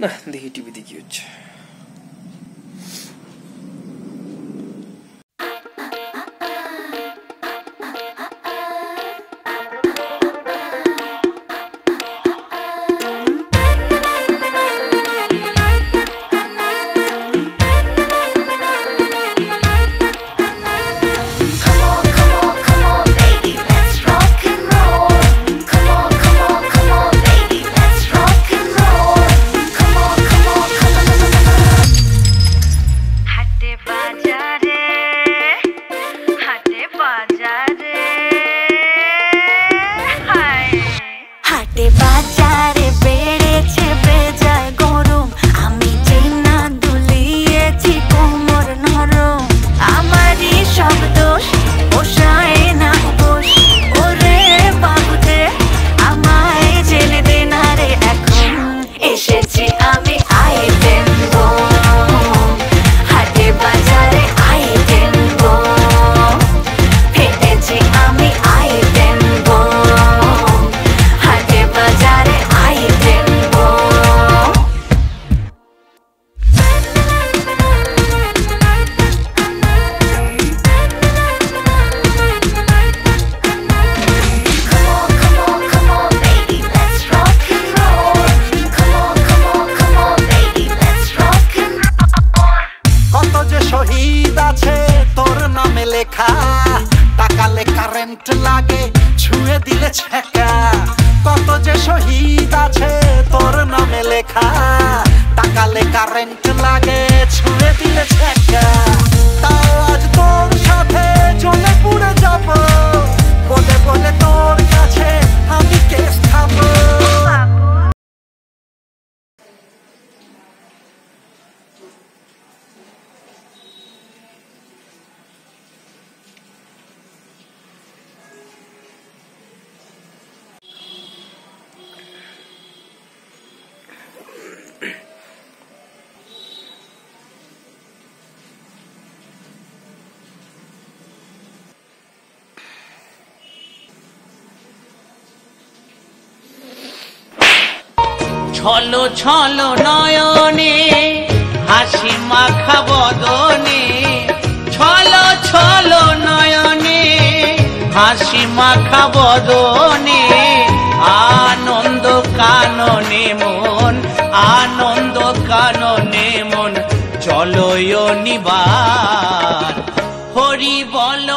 না দেখি টিভিতে কি হচ্ছে। টাকালে কারেন্ট লাগে ছুঁয়ে দিলে ছ্যাঁকা, কত যে শহীদ আছে তোর নামে লেখা। টাকালে কারেন্ট লাগে ছুঁয়ে দিলে ছ্যাঁকা, তাও আজ তোর সাথে চলে পুড়ে যাব, বলে বলে তোর কাছে আমি কেস খাবো। ছলো ছলো নয়নে হাসি মাখা বদনে, ছলো ছলো নয়নে হাসি মাখা বদনে, আনন্দ কাননে মন, আনন্দ কাননে মন, চলো নিবার হরি বল